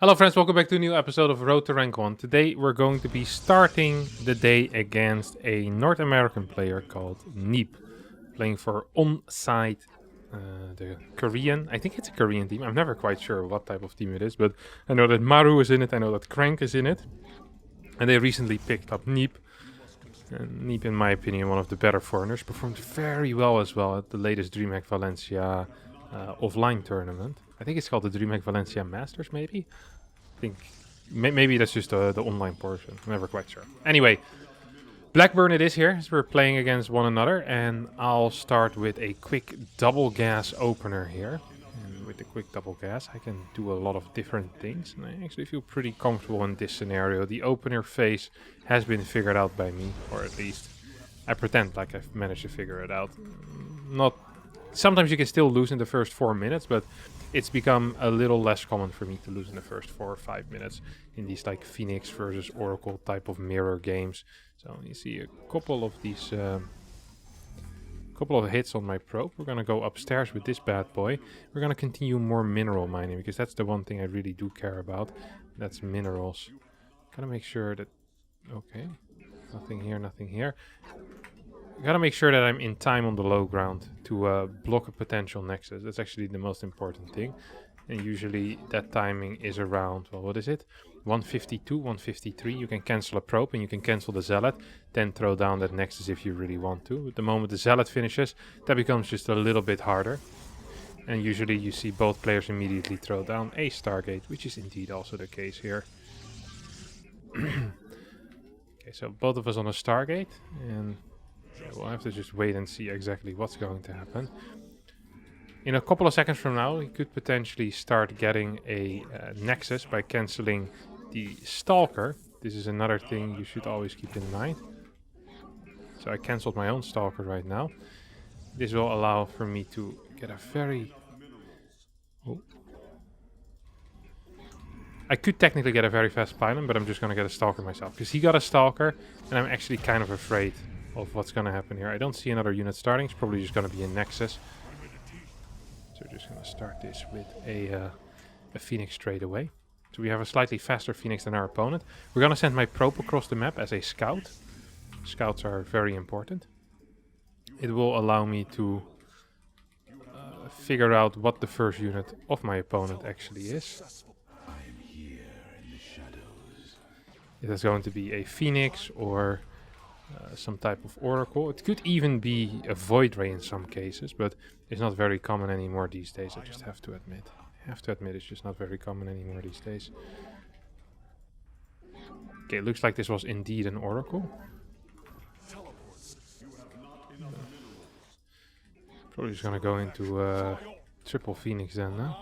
Hello friends, welcome back to a new episode of Road to Rank 1. Today we're going to be starting the day against a North American player called Neeb, playing for Onside, the Korean, I think it's a Korean team, I'm never quite sure what type of team it is, but I know that Maru is in it, I know that Crank is in it, and they recently picked up Neeb. And Neeb, in my opinion, one of the better foreigners, performed very well as well at the latest DreamHack Valencia offline tournament. I think it's called the DreamHack Valencia Masters, maybe? I think maybe that's just the online portion. I'm never quite sure. Anyway, Blackburn it is here, as we're playing against one another, and I'll start with a quick double gas opener here. And with the quick double gas, I can do a lot of different things, and I actually feel pretty comfortable in this scenario. The opener phase has been figured out by me, or at least I pretend like I've managed to figure it out. Not sometimes you can still lose in the first 4 minutes, but it's become a little less common for me to lose in the first 4 or 5 minutes in these like Phoenix versus Oracle type of mirror games. So you see a couple of these, couple of hits on my probe. We're gonna go upstairs with this bad boy. We're gonna continue more mineral mining because that's the one thing I really do care about. That's minerals. Gotta make sure that, okay, nothing here, nothing here. Gotta make sure that I'm in time on the low ground to block a potential nexus. That's actually the most important thing. And usually that timing is around, well, what is it? 152, 153. You can cancel a probe and you can cancel the zealot. Then throw down that nexus if you really want to. At the moment the zealot finishes, that becomes just a little bit harder. And usually you see both players immediately throw down a Stargate, which is indeed also the case here. Okay, so both of us on a Stargate. And we'll have to just wait and see exactly what's going to happen. In a couple of seconds from now, we could potentially start getting a nexus by cancelling the Stalker. This is another thing you should always keep in mind. So I cancelled my own Stalker right now. This will allow for me to get a very... Oh. I could technically get a very fast pylon, but I'm just going to get a Stalker myself. Because he got a Stalker, and I'm actually kind of afraid of what's going to happen here. I don't see another unit starting. It's probably just going to be a Nexus. So we're just going to start this with a Phoenix straight away. So we have a slightly faster Phoenix than our opponent. We're going to send my probe across the map as a scout. Scouts are very important. It will allow me to figure out what the first unit of my opponent actually is. It is going to be a Phoenix or some type of Oracle. It could even be a Void Ray in some cases, but it's not very common anymore these days, I just have to admit. It's just not very common anymore these days. Okay, it looks like this was indeed an Oracle. Probably just gonna go into triple Phoenix then, no?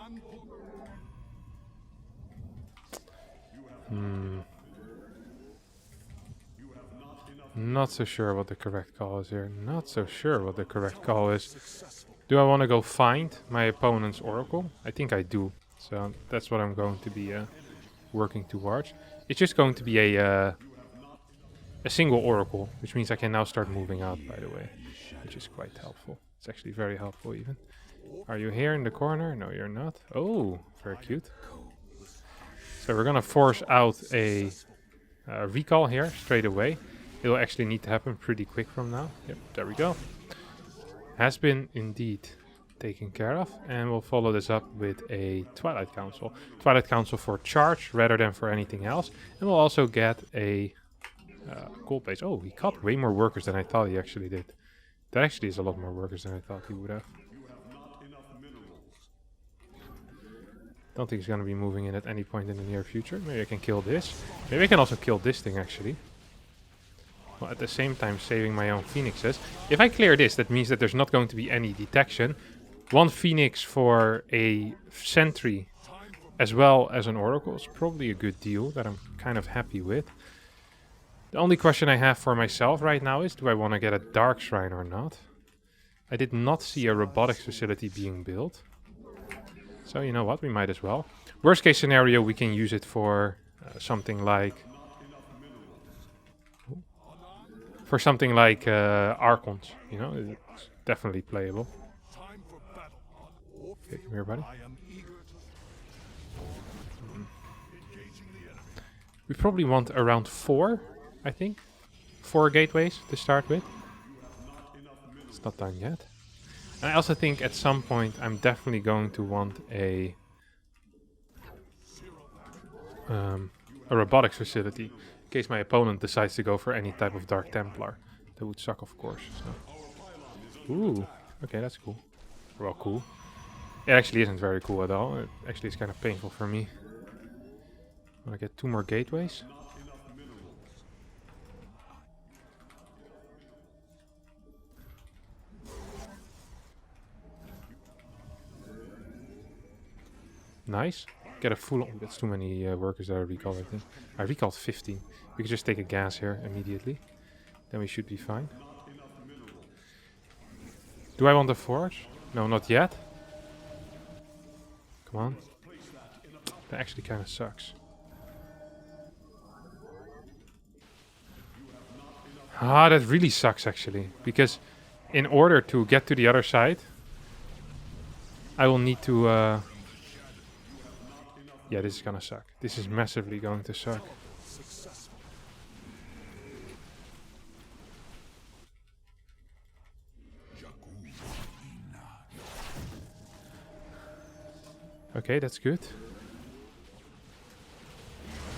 Not so sure what the correct call is here. Do I want to go find my opponent's Oracle? I think I do. So that's what I'm going to be working towards. It's just going to be a single Oracle, which means I can now start moving out, by the way, which is quite helpful. It's actually very helpful even. Are you here in the corner? No, you're not. Oh, very cute. So we're gonna force out a recall here straight away. It'll actually need to happen pretty quick from now. Yep, there we go. Has been indeed taken care of. And we'll follow this up with a Twilight Council. Twilight Council for charge rather than for anything else. And we'll also get a gold base. Oh, he caught way more workers than I thought he actually did. That actually is a lot more workers than I thought he would have. Don't think he's going to be moving in at any point in the near future. Maybe I can kill this. Maybe I can also kill this thing actually. Well, at the same time saving my own Phoenixes. If I clear this, that means that there's not going to be any detection. One Phoenix for a Sentry as well as an Oracle is probably a good deal that I'm kind of happy with. The only question I have for myself right now is, do I want to get a Dark Shrine or not? I did not see a robotics facility being built. So you know what, we might as well. Worst case scenario, we can use it for something like... Archons, you know, it's definitely playable. Okay, come here, buddy. We probably want around 4, I think. 4 gateways to start with. It's not done yet. And I also think at some point I'm definitely going to want a robotics facility in case my opponent decides to go for any type of Dark Templar. That would suck, of course. So. Ooh, okay, that's cool. Well, cool. It actually isn't very cool at all. It actually is kind of painful for me. I get 2 more gateways. Nice. Get a full on. That's too many workers that I recalled, I think. I recalled 15. We could just take a gas here immediately. Then we should be fine. Do I want a forge? No, not yet. Come on. That actually kind of sucks. Ah, that really sucks actually. Because in order to get to the other side, I will need to... Yeah, this is gonna suck. This is massively going to suck. Okay, that's good.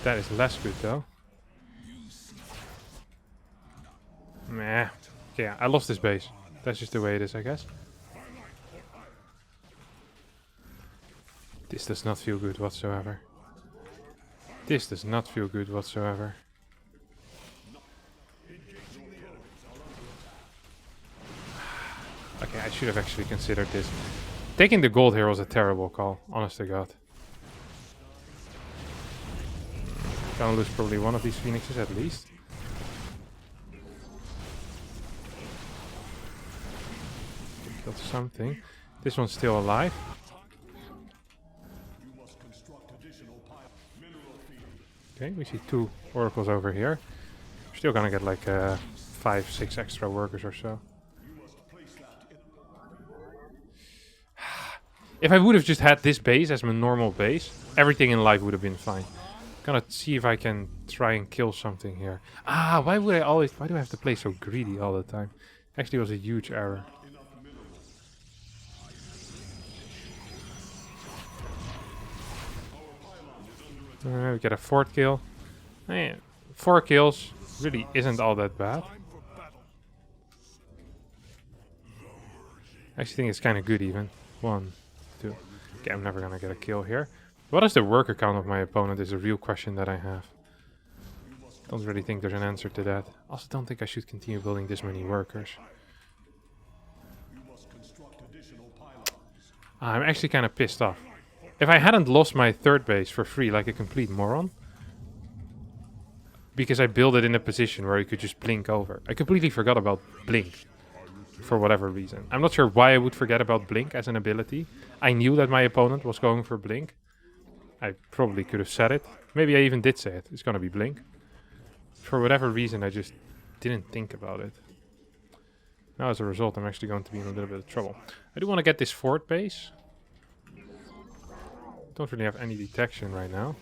That is less good though. Meh. Okay, yeah, I lost this base. That's just the way it is, I guess. This does not feel good whatsoever. This does not feel good whatsoever. Okay, I should have actually considered this. Taking the gold here was a terrible call, honest to God. Gonna lose probably one of these phoenixes at least. Killed something. This one's still alive. Okay, we see 2 oracles over here. We're still gonna get like 5-6 extra workers or so. If I would have just had this base as my normal base, everything in life would have been fine. Gonna see if I can try and kill something here. Ah, why do I have to play so greedy all the time? Actually, it was a huge error. We get a 4th kill. 4 kills really isn't all that bad. I actually think it's kind of good even. 1, 2. Okay, I'm never gonna get a kill here. What is the worker count of my opponent is a real question that I have. Don't really think there's an answer to that. Also don't think I should continue building this many workers. I'm actually kind of pissed off. If I hadn't lost my 3rd base for free like a complete moron, because I built it in a position where you could just blink over. I completely forgot about blink for whatever reason. I'm not sure why I would forget about blink as an ability. I knew that my opponent was going for blink. I probably could have said it. Maybe I even did say it. It's gonna be blink. For whatever reason, I just didn't think about it. Now as a result, I'm actually going to be in a little bit of trouble. I do want to get this 4th base. Don't really have any detection right now.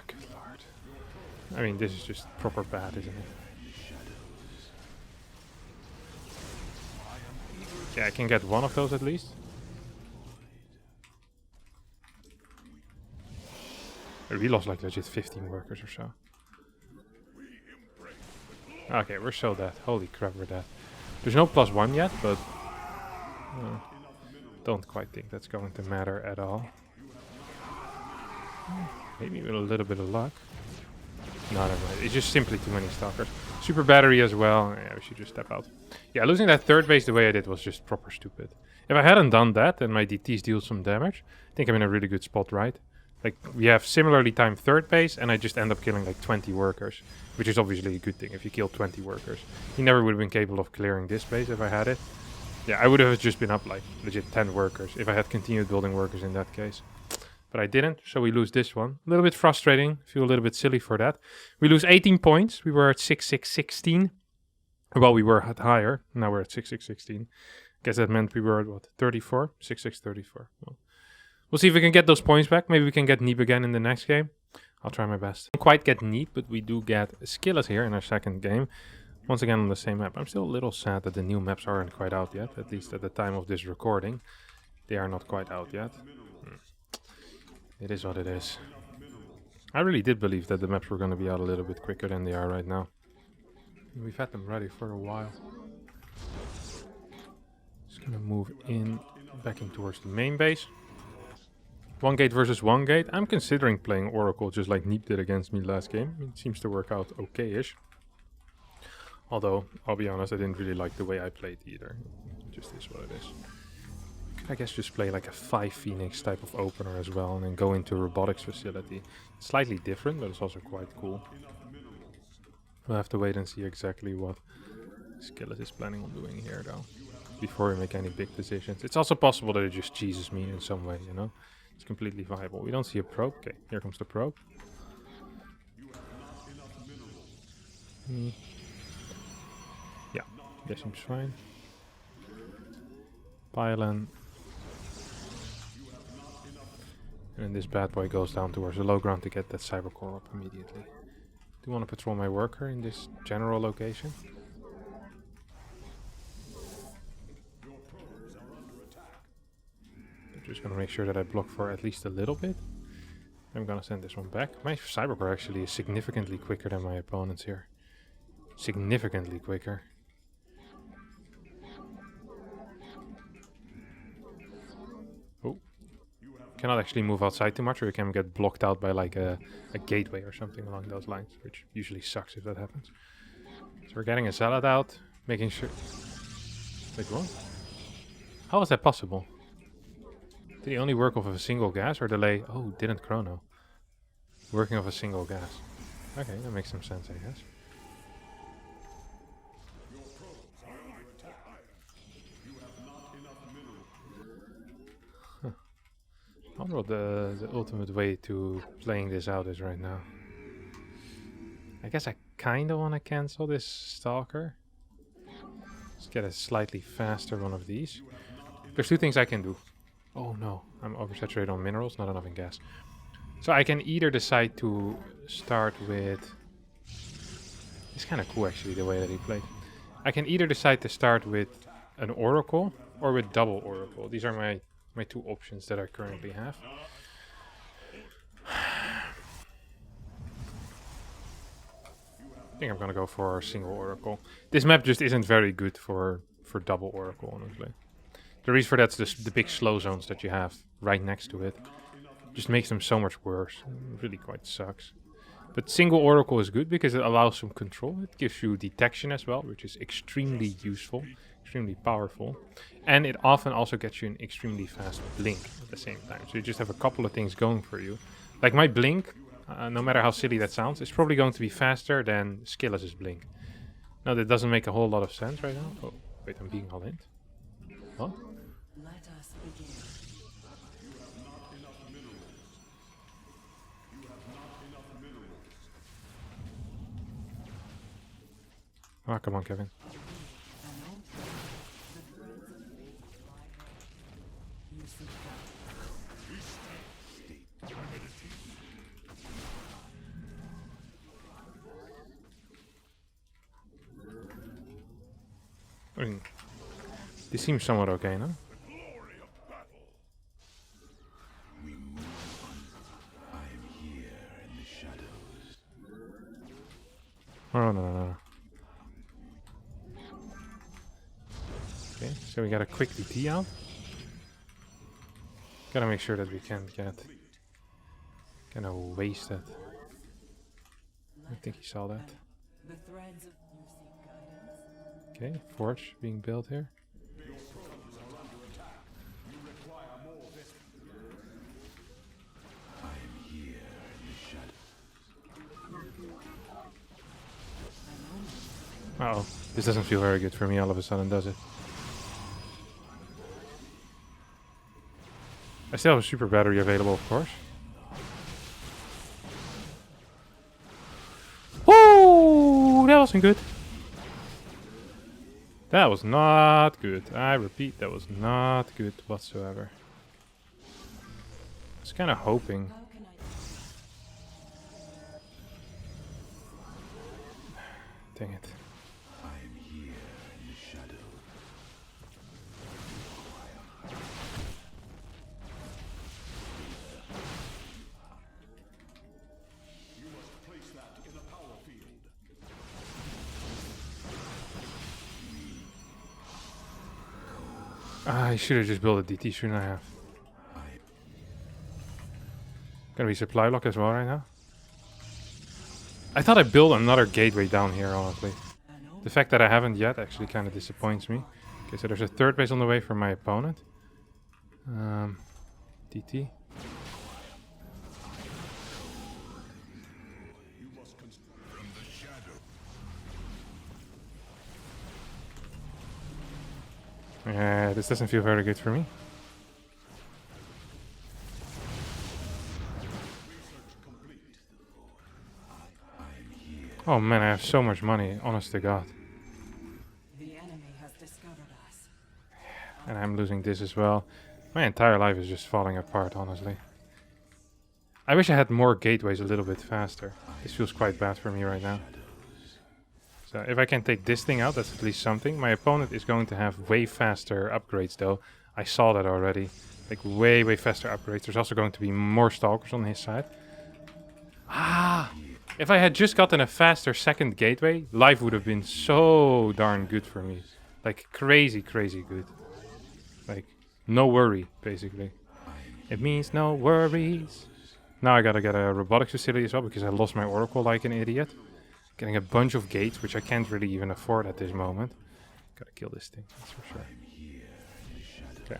Good lord. I mean, this is just proper bad, isn't it? Yeah, I can get one of those at least. We lost like legit 15 workers or so. Okay, we're so dead. Holy crap, we're dead. There's no +1 yet, but don't quite think that's going to matter at all. Maybe with a little bit of luck. No, never mind. It's just simply too many stalkers. Super battery as well. Yeah, we should just step out. Yeah, losing that 3rd base the way I did was just proper stupid. If I hadn't done that and my DTs deal some damage, I think I'm in a really good spot, right? Like, we have similarly timed 3rd base, and I just end up killing like 20 workers. Which is obviously a good thing if you kill 20 workers. He never would have been capable of clearing this base if I had it. Yeah, I would have just been up like legit 10 workers if I had continued building workers in that case. But I didn't, so we lose this one. A little bit frustrating. Feel a little bit silly for that. We lose 18 points. We were at 6-6-16. Well, we were at higher. Now we're at 6-6-16. Guess that meant we were at what, 34? 6-6-34. Well, we'll see if we can get those points back. Maybe we can get Neeb again in the next game. I'll try my best. Don't quite get Neeb, but we do get Skillous here in our second game. Once again on the same map. I'm still a little sad that the new maps aren't quite out yet. At least at the time of this recording. They are not quite out yet. It is what it is. I really did believe that the maps were going to be out a little bit quicker than they are right now. We've had them ready for a while. Just gonna move in, backing towards the main base. One gate versus one gate. I'm considering playing Oracle just like Neeb did against me last game. It seems to work out okay-ish. Although, I'll be honest, I didn't really like the way I played either. It just is what it is. Could I guess just play like a 5 Phoenix type of opener as well and then go into a robotics facility. Slightly different, but it's also quite cool. We'll have to wait and see exactly what Skillous is planning on doing here though, before we make any big decisions. It's also possible that it just cheeses me in some way, you know? It's completely viable. We don't see a probe. Okay, here comes the probe. Yeah, that seems fine. Pylon. And this bad boy goes down towards the low ground to get that cyber core up immediately. Do want to patrol my worker in this general location. I'm just going to make sure that I block for at least a little bit. I'm going to send this one back. My cyber core actually is significantly quicker than my opponent's here. Significantly quicker. Oh. Cannot actually move outside too much, or you can get blocked out by like a gateway or something along those lines, which usually sucks if that happens. So we're getting a salad out, making sure... Wait, what? How is that possible? Did he only work off of a single gas or delay? Oh, didn't chrono. Working off a single gas. Okay, that makes some sense, I guess. I wonder what the ultimate way to playing this out is right now. I guess I kind of want to cancel this Stalker. Let's get a slightly faster one of these. There's two things I can do. Oh no, I'm oversaturated on minerals, not enough in gas. So I can either decide to start with... It's kind of cool actually, the way that he played. I can either decide to start with an Oracle or with double Oracle. These are my two options that I currently have. I think I'm gonna go for a single Oracle. This map just isn't very good for double Oracle, honestly. The reason for that's the big slow zones that you have right next to it. Just makes them so much worse. It really quite sucks. But single Oracle is good because it allows some control. It gives you detection as well, which is extremely useful, extremely powerful. And it often also gets you an extremely fast blink at the same time. So you just have a couple of things going for you. Like my blink, no matter how silly that sounds, is probably going to be faster than Skillous' blink. Now that doesn't make a whole lot of sense right now. Oh, wait, I'm being all in. What? Let us begin. Ah, come on, Kevin. I mean, this seems somewhat okay, no? Oh, no. Okay, so we got a quick DT out. Gotta make sure that we can't get kind of wasted. I think he saw that. The threads of music guidance. Okay, forge being built here. Uh-oh, this doesn't feel very good for me all of a sudden, does it? I still have a super battery available, of course. Woo! That wasn't good. That was not good. I repeat, that was not good whatsoever. I was kind of hoping. How can I? Dang it. I'm here in the shadow. You must place that in a power field. I should have just built a DT, shouldn't I have? Gonna be supply block as well right now. I thought I built another gateway down here, honestly. The fact that I haven't yet actually kind of disappoints me. Okay, so there's a third base on the way for my opponent. DT. This doesn't feel very good for me. Oh man, I have so much money, honest to God. The enemy has discovered us. And I'm losing this as well. My entire life is just falling apart, honestly. I wish I had more gateways a little bit faster. This feels quite bad for me right now. So if I can take this thing out, that's at least something. My opponent is going to have way faster upgrades though. I saw that already. Like way faster upgrades. There's also going to be more stalkers on his side. Ah! If I had just gotten a faster second gateway, life would have been so darn good for me. Like crazy good. Like no worry, basically. It means no worries. Now I gotta get a robotics facility as well because I lost my oracle like an idiot. Getting a bunch of gates, which I can't really even afford at this moment. Gotta kill this thing, that's for sure. Okay,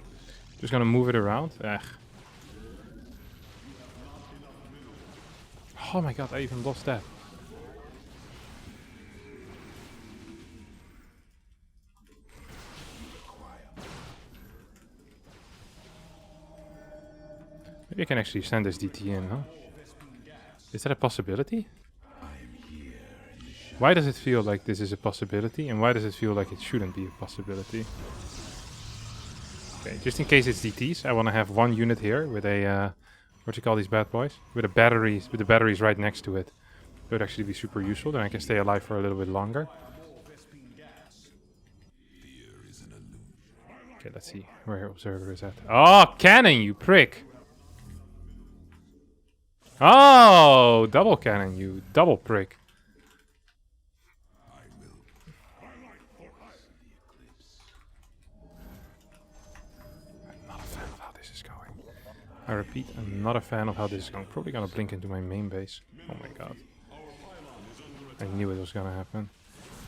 just gonna move it around. Ugh. Oh my god, I even lost that. Maybe I can actually send this DT in, huh? Is that a possibility? Why does it feel like this is a possibility, and why does it feel like it shouldn't be a possibility? Okay, just in case it's DTs, I want to have one unit here with a, what do you call these bad boys? With the batteries right next to it. It would actually be super useful, then I can stay alive for a little bit longer. Okay, let's see where observer is at. Oh, cannon, you prick! Oh, double cannon, you double prick. I repeat, I'm not a fan of how this is going. Probably gonna blink into my main base. Oh my god. I knew it was gonna happen.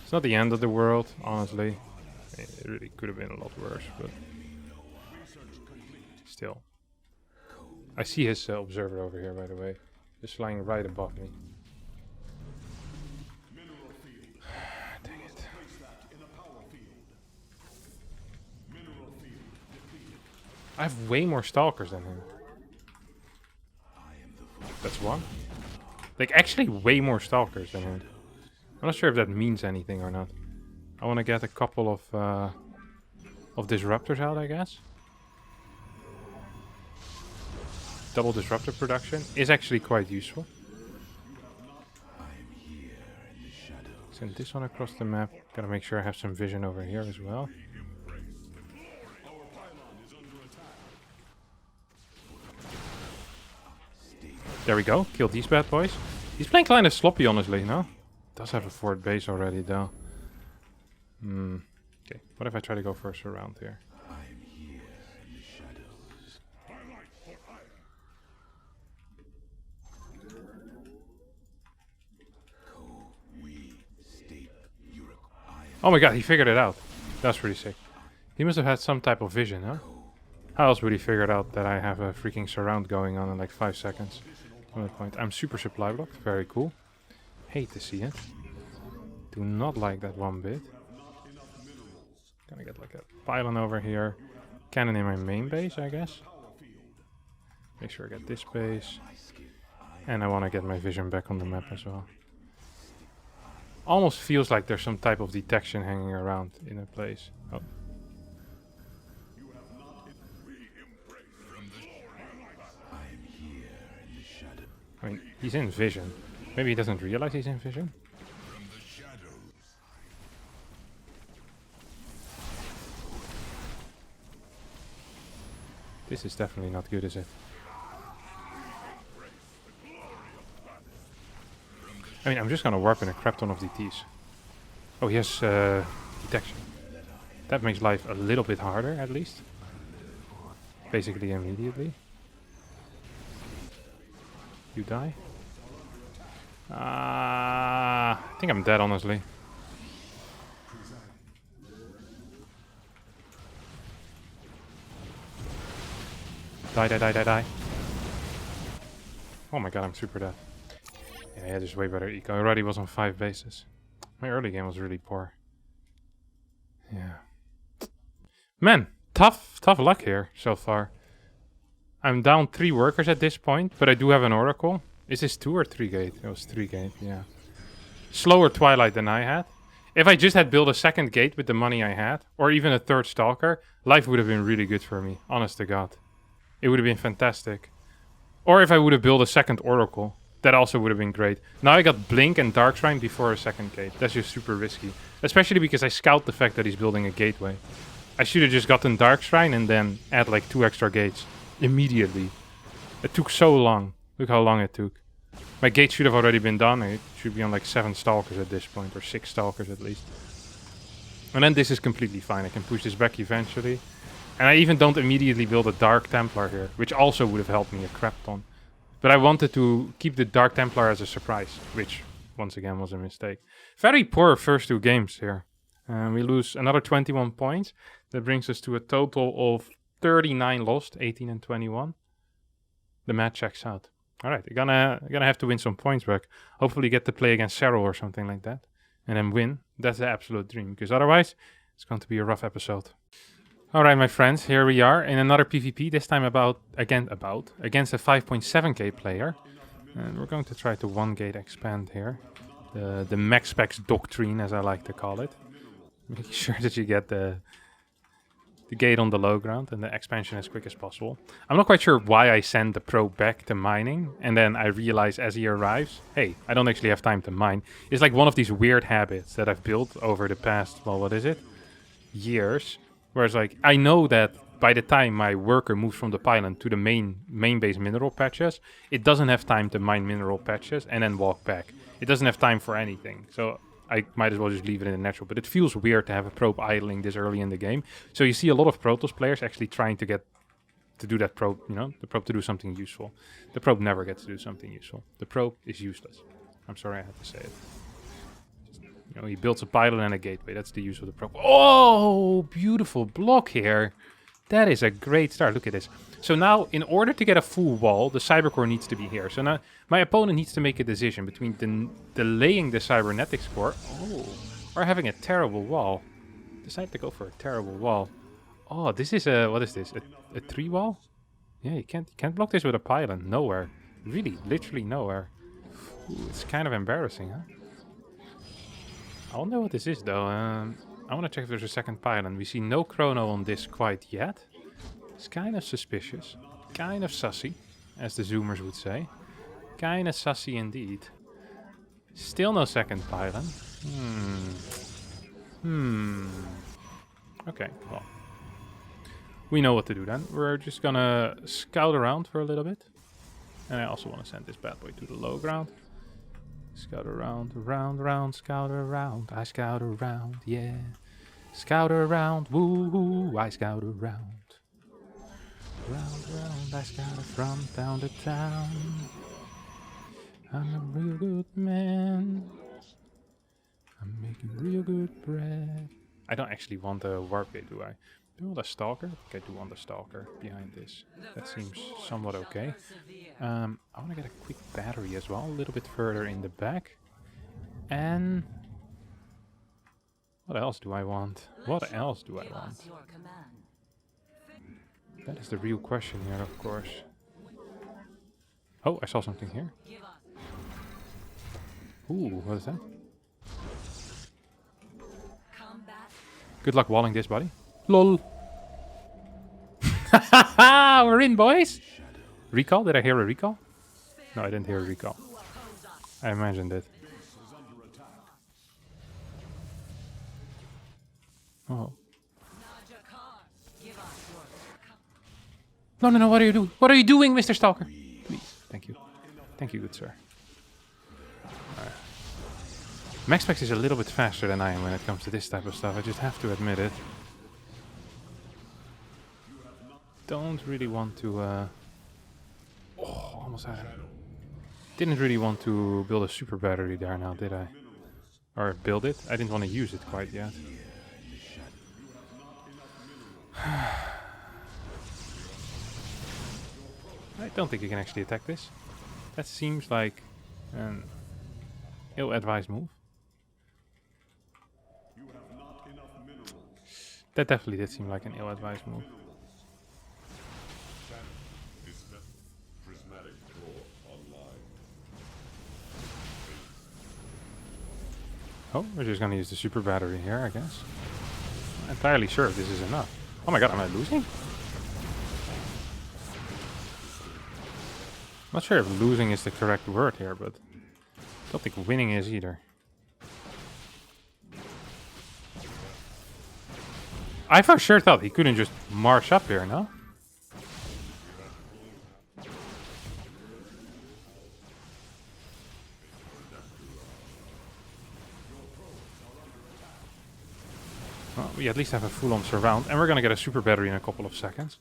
It's not the end of the world, honestly. It really could have been a lot worse, but still. I see his observer over here, by the way. Just flying right above me. Dang it. I have way more stalkers than him. That's one. Like, actually way more stalkers than him. I'm not sure if that means anything or not. I want to get a couple of disruptors out, I guess. Double disruptor production is actually quite useful. Send this one across the map. Gotta make sure I have some vision over here as well. There we go. Killed these bad boys. He's playing kind of sloppy, honestly, no? Does have a fourth base already, though. Okay, what if I try to go for a surround here? Oh my god, he figured it out. That's pretty sick. He must have had some type of vision, huh? How else would he figure out that I have a freaking surround going on in like 5 seconds? From that point. I'm super supply blocked. Very cool. Hate to see it. Do not like that one bit. Gonna get like a pylon over here. Cannon in my main base, I guess. Make sure I get this base. And I want to get my vision back on the map as well. Almost feels like there's some type of detection hanging around in a place. Oh. I mean, he's in vision. Maybe he doesn't realize he's in vision. This is definitely not good, is it? I mean, I'm just gonna warp in a crap ton of DTs. Oh, he has detection. That makes life a little bit harder, at least. Basically, immediately. You die? I think I'm dead, honestly. Die, die, die, die, die. Oh my god, I'm super dead. Yeah, there's way better eco. I already was on 5 bases. My early game was really poor. Yeah. Man, tough luck here so far. I'm down 3 workers at this point, but I do have an oracle. Is this 2 or 3 gate? It was 3 gate, yeah. Slower Twilight than I had. If I just had built a 2nd gate with the money I had, or even a 3rd Stalker, life would have been really good for me, honest to god. It would have been fantastic. Or if I would have built a 2nd oracle, that also would have been great. Now I got Blink and Dark Shrine before a 2nd gate. That's just super risky. Especially because I scout the fact that he's building a gateway. I should have just gotten Dark Shrine and then add like 2 extra gates. Immediately. It took so long. Look how long it took. My gate should have already been done. It should be on like 7 Stalkers at this point. Or 6 Stalkers at least. And then this is completely fine. I can push this back eventually. And I even don't immediately build a Dark Templar here. Which also would have helped me a crap ton. But I wanted to keep the Dark Templar as a surprise. Which, once again, was a mistake. Very poor first 2 games here. We lose another 21 points. That brings us to a total of 39 lost. 18 and 21. The math checks out. Alright, you're gonna have to win some points back. Hopefully get to play against Cheryl or something like that. And then win. That's the absolute dream. Because otherwise, it's going to be a rough episode. Alright, my friends, here we are in another PvP. This time against a 5.7k player. And we're going to try to 1 gate expand here. The max specs doctrine, as I like to call it. Making sure that you get the gate on the low ground and the expansion as quick as possible. I'm not quite sure why I send the probe back to mining, and then I realize as he arrives, hey, I don't actually have time to mine. It's like one of these weird habits that I've built over the past, well, what is it? Years. Whereas like, I know that by the time my worker moves from the pylon to the main base mineral patches, it doesn't have time to mine mineral patches and then walk back. It doesn't have time for anything. So I might as well just leave it in the natural. But it feels weird to have a probe idling this early in the game. So you see a lot of Protoss players actually trying to do that probe, you know, the probe to do something useful. The probe never gets to do something useful. The probe is useless. I'm sorry I had to say it. You know, he builds a pylon and a gateway. That's the use of the probe. Oh, beautiful block here. That is a great start. Look at this. So now, in order to get a full wall, the Cybercore needs to be here. So now, my opponent needs to make a decision between delaying the Cybernetics core, or having a terrible wall. Decide to go for a terrible wall. Oh, this is a, what is this? A 3 wall? Yeah, you can't block this with a pylon. Nowhere. Really, literally nowhere. Ooh, it's kind of embarrassing, huh? I wonder what this is, though. I want to check if there's a 2nd pylon. We see no chrono on this quite yet. It's kind of suspicious. Kind of sussy, as the zoomers would say. Kind of sussy indeed. Still no 2nd pylon. Okay, well. We know what to do then. We're just gonna scout around for a little bit. And I also want to send this bad boy to the low ground. Scout around, around, scout around. I scout around, yeah. Scout around, woo, woo, I scout around. Round, I scout from town to town. I'm a real good man. I'm making real good bread. I don't actually want a warp gate, do I? Do I want a stalker? I think I do want a stalker behind this. That seems somewhat okay. I want to get a quick battery as well, a little bit further in the back. And what else do I want? What else do I want? That is the real question here, of course. Oh, I saw something here. Ooh, what is that? Good luck walling this, buddy. LOL. We're in, boys. Recall? Did I hear a recall? No, I didn't hear a recall. I imagined it. Oh. No, no, no, what are you doing? What are you doing, Mr. Stalker? Please, thank you. Thank you, good sir. Maxpex is a little bit faster than I am when it comes to this type of stuff. I just have to admit it. Don't really want to... Oh, almost had it. Didn't really want to build a super battery there now, did I? Or build it? I didn't want to use it quite yet. I don't think you can actually attack this. That seems like an ill-advised move. That definitely did seem like an ill-advised move. Oh, we're just gonna use the super battery here, I guess. I'm not entirely sure if this is enough. Oh my god, am I losing? Not sure if losing is the correct word here, but I don't think winning is either. I for sure thought he couldn't just march up here, no? Well, we at least have a full-on surround, and we're gonna get a super battery in a couple of seconds.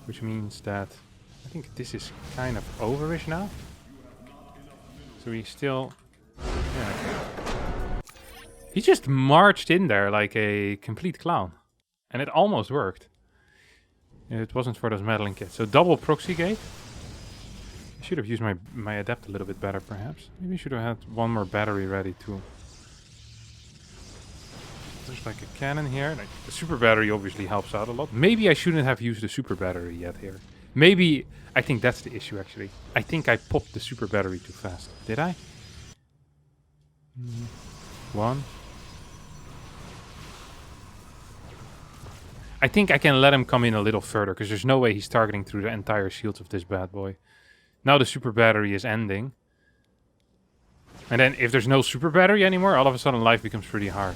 Which means that I think this is kind of overish now. So he still... Yeah. He just marched in there like a complete clown. And it almost worked. It wasn't for those meddling kits. So double proxy gate. I should have used my adept a little bit better perhaps. Maybe I should have had one more battery ready too. There's like a cannon here. Like, the super battery obviously helps out a lot. Maybe I shouldn't have used the super battery yet here. Maybe, I think that's the issue actually. I think I popped the super battery too fast. Did I? One. I think I can let him come in a little further, because there's no way he's targeting through the entire shields of this bad boy. Now the super battery is ending. And then if there's no super battery anymore, all of a sudden life becomes pretty hard.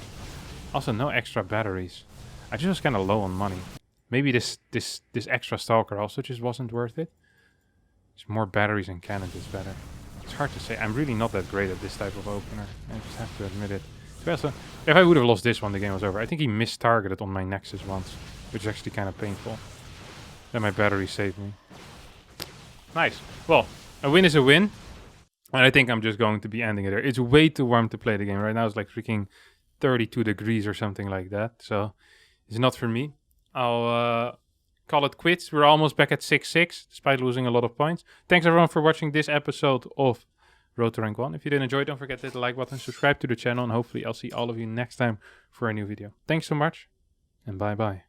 Also, no extra batteries. I just was kind of low on money. Maybe this extra stalker also just wasn't worth it. There's more batteries and cannons is better. It's hard to say. I'm really not that great at this type of opener. I just have to admit it. So if I would have lost this one, the game was over. I think he missed-targeted on my Nexus once, which is actually kind of painful. Then my battery saved me. Nice. Well, a win is a win. And I think I'm just going to be ending it there. It's way too warm to play the game. Right now it's like freaking 32 degrees or something like that. So it's not for me. I'll call it quits. We're almost back at 6-6, despite losing a lot of points. Thanks everyone for watching this episode of Road to Rank 1. If you did enjoy, don't forget to hit the like button, subscribe to the channel, and hopefully I'll see all of you next time for a new video. Thanks so much, and bye-bye.